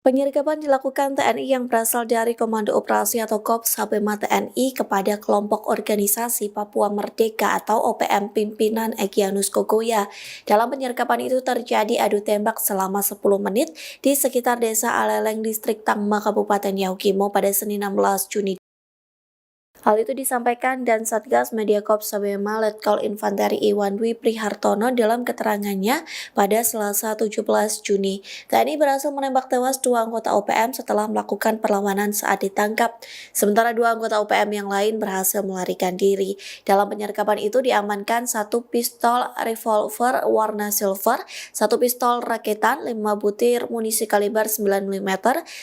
Penyergapan dilakukan TNI yang berasal dari Komando Operasi atau Korps Sabema TNI kepada kelompok organisasi Papua Merdeka atau OPM pimpinan Egyanus Kogoya. Dalam penyergapan itu terjadi adu tembak selama 10 menit di sekitar desa Aleleng, Distrik Tangma, Kabupaten Yaukimo pada Senin 16 Juni. Hal itu disampaikan dan Satgas Media Korps Sabema Letkol Infanteri Iwan Dwi Prihartono dalam keterangannya pada Selasa 17 Juni. TNI berhasil menembak tewas dua anggota OPM setelah melakukan perlawanan saat ditangkap. Sementara dua anggota OPM yang lain berhasil melarikan diri. Dalam penyergapan itu diamankan satu pistol revolver warna silver, satu pistol raketan, 5 butir munisi kaliber 9 mm,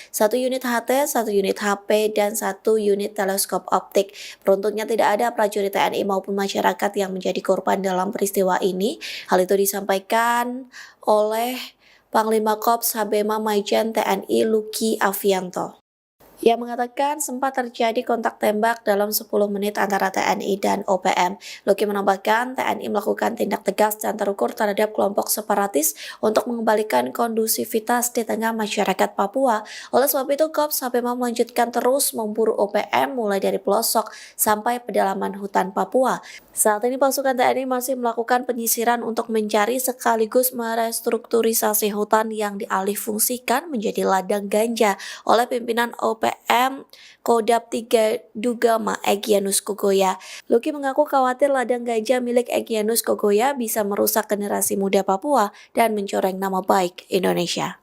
satu unit HT, satu unit HP, dan satu unit teleskop optik. Beruntungnya tidak ada prajurit TNI maupun masyarakat yang menjadi korban dalam peristiwa ini. Hal itu disampaikan oleh Panglima Korps Sabema Maijen TNI Luki Avianto. Ia mengatakan sempat terjadi kontak tembak dalam 10 menit antara TNI dan OPM. Luki menambahkan TNI melakukan tindak tegas dan terukur terhadap kelompok separatis untuk mengembalikan kondusivitas di tengah masyarakat Papua. Oleh sebab itu, Korps Sabema melanjutkan terus memburu OPM mulai dari pelosok sampai pedalaman hutan Papua. Saat ini pasukan TNI masih melakukan penyisiran untuk mencari sekaligus merestrukturisasi hutan yang dialihfungsikan menjadi ladang ganja oleh pimpinan OPM Kodam 3 Dugama Egyanus Kogoya. Luki mengaku khawatir ladang ganja milik Egyanus Kogoya bisa merusak generasi muda Papua dan mencoreng nama baik Indonesia.